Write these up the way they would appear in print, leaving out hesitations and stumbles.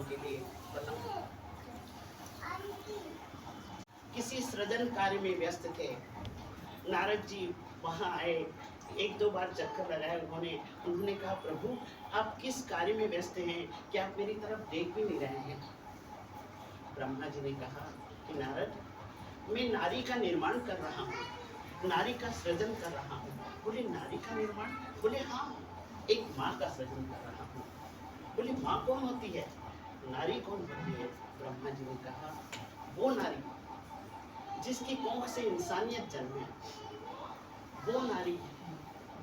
लोगों के लिए बताऊं। किसी सृजन कार्य में व्यस्त थे। नारद जी वहां आए, एक दो बार चक्कर लगाए उन्होंने कहा, प्रभु आप किस कार्य में व्यस्त हैं कि आप मेरी तरफ देख भी नहीं रहे हैं। ब्रह्मा जी ने कहा कि नारद, मैं नारी का निर्माण कर रहा हूँ, नारी का सृजन कर रहा हूँ। बोले नारी का निर्माण? बोले हाँ, एक माँ का सृजन कर रहा हूँ। बोले माँ कौन होती है, नारी कौन होती है? ब्रह्मा जी ने कहा, वो नारी जिसकी कोख से इंसानियत जन्मे, वो नारी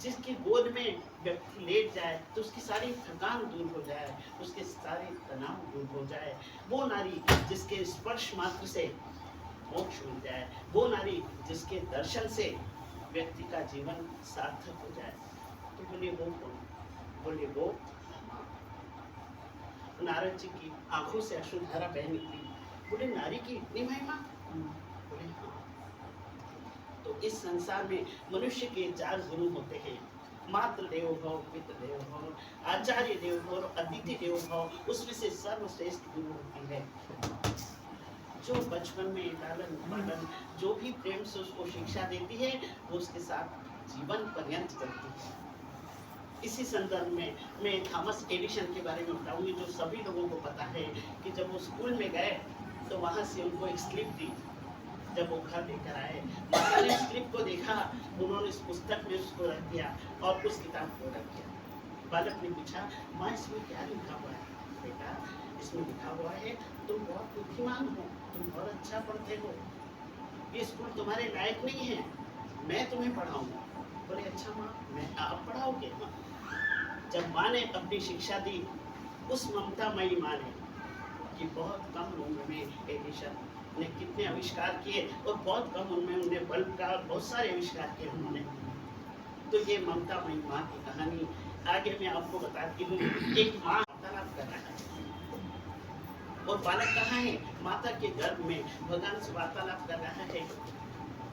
जिसकी गोद में व्यक्ति लेट जाए तो उसकी सारी थकान दूर हो जाए, उसके सारे तनाव दूर हो जाए, वो नारी जिसके स्पर्श मात्र से मोक्ष मिल जाए, वो नारी जिसके दर्शन से व्यक्ति का जीवन सार्थक हो जाए। तो बोले वो कौन? बोले वो माँ। नारद जी की आंखों से अश्रुधारा बह निकली। बोले नारी की इतनी महिमा? बोले हाँ। तो इस संसार में मनुष्य के 4 गुरु होते हैं, मातृ देवो भव, पितृ देवो भव, आचार्य देवो भव और अतिथि देवो भव। उसमें से सर्वश्रेष्ठ गुरु होती है जो बचपन में लालन पालन जो भी प्रेम से उसको शिक्षा देती है, वो उसके साथ जीवन पर्यंत चलती है। इसी संदर्भ में मैं थॉमस एडिसन के बारे में बताऊंगी, जो सभी लोगों को पता है कि जब वो स्कूल में गए तो वहां से उनको एक स्लिप दी। जब वो घर लेकर आए, माता ने स्लिप को देखा, उन्होंने इस पुस्तक में उसको रख दिया और उस किताब को रख दिया। बालक ने पूछा, माँ इसमें क्या लिखा हुआ है? बेटा इसमें लिखा हुआ है तुम बहुत बुद्धिमान हो, तुम बहुत अच्छा पढ़ते हो, ये स्कूल तुम्हारे लायक नहीं है, मैं तुम्हें पढ़ाऊंगा। बोले अच्छा माँ, मैं आप पढ़ाओगे? जब माँ ने अपनी शिक्षा दी, उस ममतामयी माँ ने, कि बहुत कम उम्र में एडिसन ने कितने आविष्कार किए और बहुत कम उम्र में उन्हें बल्ब का बहुत सारे आविष्कार किए उन्होंने। तो ये ममतामयी माँ की कहानी आगे मैं आपको बताती हूँ। एक माँ वार्तालाप कर रहा है और बालक कहाँ है? माता के गर्भ में भगवान से वार्तालाप कर रहा है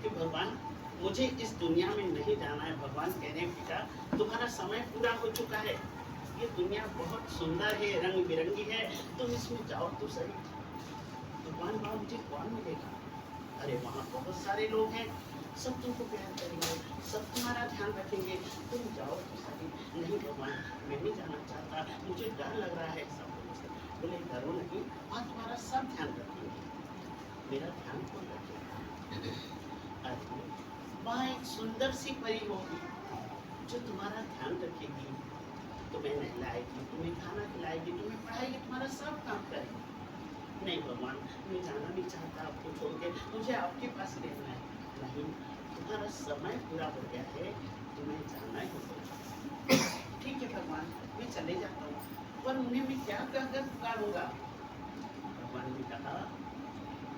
कि भगवान मुझे इस दुनिया में नहीं जाना है। भगवान कह रहे हैं, बेटा तुम्हारा समय पूरा हो चुका है, ये दुनिया बहुत सुंदर है, रंग बिरंगी है, तुम इसमें जाओ तो सही। भगवान वहाँ मुझे कौन मिलेगा? अरे वहाँ बहुत सारे लोग हैं, सब तुमको प्यार करेंगे, सब तुम्हारा ध्यान रखेंगे, तुम जाओ तो सही। नहीं भगवान, मैं नहीं जाना चाहता, मुझे डर लग रहा है सब लोगों से। बोले डरो नहीं, वहाँ तुम्हारा सब ध्यान रखेंगे, मेरा ध्यान कौन रखेगा? वहाँ एक सुंदर सी परी होगी जो तुम्हारा ध्यान रखेगी, तुम्हें नहलाएगी, तुम्हें खाना खिलाएगी, तुम्हें पढ़ाएगी, तुम्हारा सब काम करेगी। नहीं भगवान, मैं जाना नहीं चाहता आपको छोड़ के, मुझे आपके पास रहना है। नहीं, तुम्हारा समय पूरा हो गया है, तुम्हें जाना ही होगा। ठीक है भगवान, मैं चले जाता हूँ, पर उन्हें मैं क्या कहकर पुकारूंगा? भगवान ने कहा,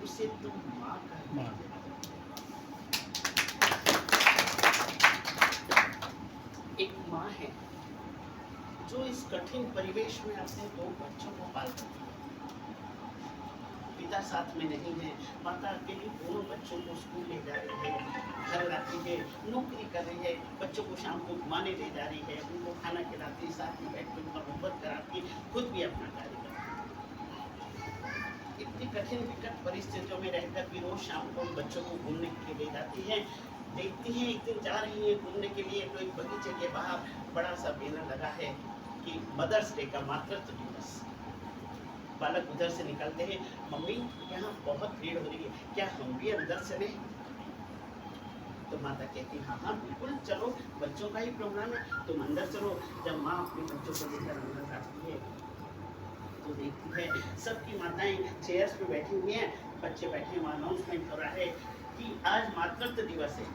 उसे तुम माँ का एक माँ है जो इस कठिन परिवेश में अपने 2 बच्चों को पालती है। पिता साथ में नहीं है, माता अकेली दोनों बच्चों को स्कूल ले जा रही है, घर लाती है, नौकरी कर रही है, बच्चों को शाम को घुमाने ले जा रही है, उनको खाना खिलाती है, साथ में बैठ कर उनका होमवर्क कराती है, खुद भी अपना कार्य करती है। इतनी कठिन विकट परिस्थितियों में रहकर भी रोज शाम को बच्चों को घूमने के लिए ले जाती है। देखती हैं एक दिन जा रही है घूमने के लिए तो एक बगीचे के बाहर बड़ा सा बैनर लगा है कि मदर्स डे का, मातृत्व दिवस। बालक उधर से निकलते हैं, मम्मी यहाँ बहुत भीड़ हो रही है, क्या हम भी अंदर चले? तो माता कहती हाँ हाँ बिल्कुल चलो, बच्चों का ही प्रोग्राम है, तुम अंदर चलो। जब माँ अपने बच्चों को लेकर अंदर जाती है तो देखती है सबकी माताएं चेयर्स पे बैठी हुई हैं, बच्चे बैठे, वहाँ अनाउंसमेंट हो रहा है कि आज मातृत्व दिवस है।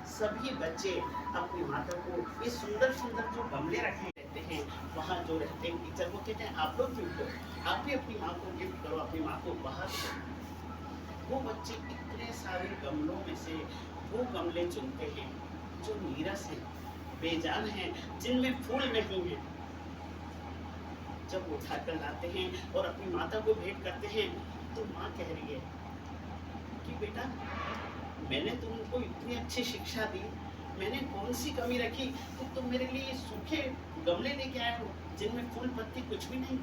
सभी बच्चे अपनी माता को ये सुंदर सुंदर जो गमले रखे रहते हैं, वहाँ जो रहते हैं टीचर को कहते हैं आप लोग गिफ्ट करो, आप भी अपनी माँ को गिफ्ट करो, अपनी माँ को उपहार दो। वो बच्चे इतने सारे गमलों में से वो गमले चुनते हैं जो नीरस हैं, बेजान हैं, जिनमें फूल नहीं है। जब उठा कर लाते हैं और अपनी माता को भेंट करते हैं तो माँ कह रही है कि बेटा मैंने तुमको इतनी अच्छी शिक्षा दी, मैंने कौन सी कमी रखी कि तुम मेरे लिए सूखे गमले लेके आए हो जिनमें फूल पत्ती कुछ भी नहीं।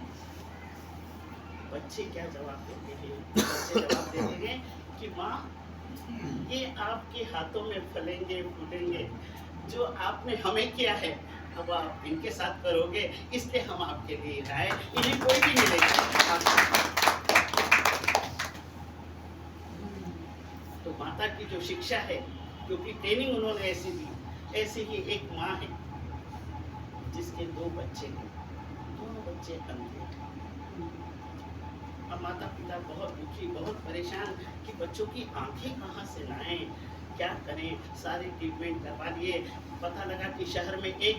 बच्चे क्या जवाब देते हैं? बच्चे जवाब देते हैं कि माँ, ये आपके हाथों में फलेंगे फूलेंगे, जो आपने हमें किया है अब आप इनके साथ करोगे, इसलिए हम आपके लिए आए, इन्हें कोई भी नहीं लेगा। तो माता की जो शिक्षा है, क्योंकि ट्रेनिंग उन्होंने ऐसी दी, ऐसे ही एक माँ है जिसके 2 बच्चे हैं, दोनों बच्चे अंधे। अब माता पिता बहुत दुखी, बहुत परेशान कि बच्चों की आंखें कहाँ से लाएं, क्या करें। सारे ट्रीटमेंट करवा लिए, पता लगा कि शहर में एक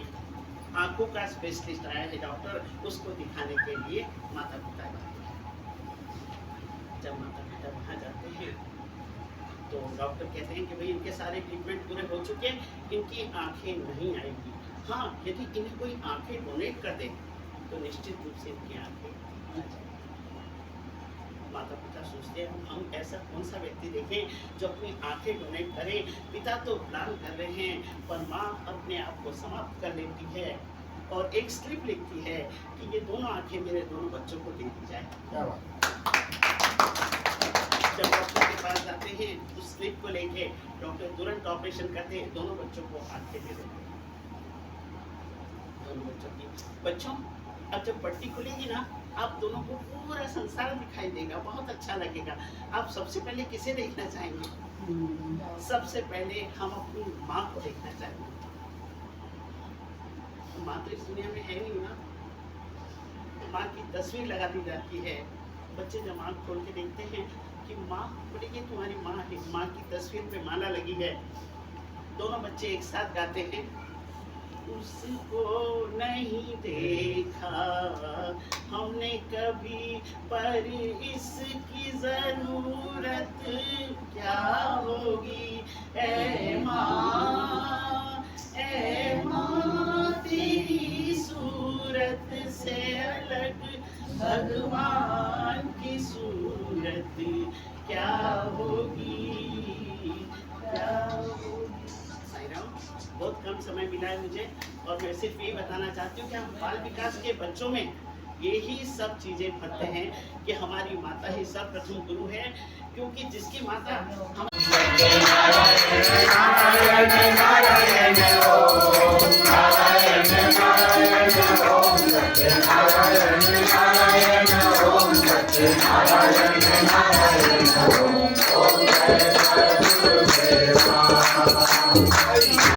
आंखों का स्पेशलिस्ट आया है डॉक्टर, उसको दिखाने के लिए माता पिता जाते हैं। जब माता पिता वहाँ जाते हैं तो डॉक्टर कहते हैं कि भाई इनके सारे ट्रीटमेंट पूरे हो चुके हैं, इनकी आंखें नहीं आएगी। हाँ, यदि इन्हें कोई आंखें डोनेट कर दे तो निश्चित रूप से इनकी आंखें आ जाएंगी। माता पिता सोचते हैं हम ऐसा कौन सा व्यक्ति देखें जो अपनी आंखें डोनेट करे। पिता तो प्लान कर रहे हैं, पर माँ अपने आप को समाप्त कर लेती है और एक स्लिप लिखती है कि ये दोनों आंखें मेरे दोनों बच्चों को दे दी जाए। क्या बात। जब डॉक्टर के पास जाते हैं उस स्लिप को लेके डॉक्टर तुरंत ऑपरेशन करते हैं, दोनों बच्चों को आंखें दे देते हैं, दोनों बच्चों की। बच्चों, अब जब पट्टी खुलेगी ना, आप दोनों को पूरा संसार दिखाई देगा, बहुत अच्छा लगेगा। आप सबसे पहले किसे देखना चाहेंगे? सबसे पहले हम अपनी माँ को देखना चाहेंगे। माँ तो इस दुनिया में है नहीं ना, माँ की तस्वीर लगा दी जाती है। बच्चे जब आँख खोल के देखते हैं कि माँ, बोले ये तुम्हारी माँ है, माँ की तस्वीर पे माला लगी है। दोनों बच्चे एक साथ गाते हैं, उसको नहीं देखा हमने कभी, पर इसकी जरूरत क्या होगी। ऐ माँ तेरी सूरत से अलग भगवान की सूरत क्या होगी, क्या होगी। साईं राम, बहुत कम समय मिला है मुझे और मैं सिर्फ ये बताना चाहती हूँ कि हम बाल विकास के बच्चों में यही सब चीजें भरते हैं कि हमारी माता ही सर्वप्रथम गुरु है, क्योंकि जिसकी माता हम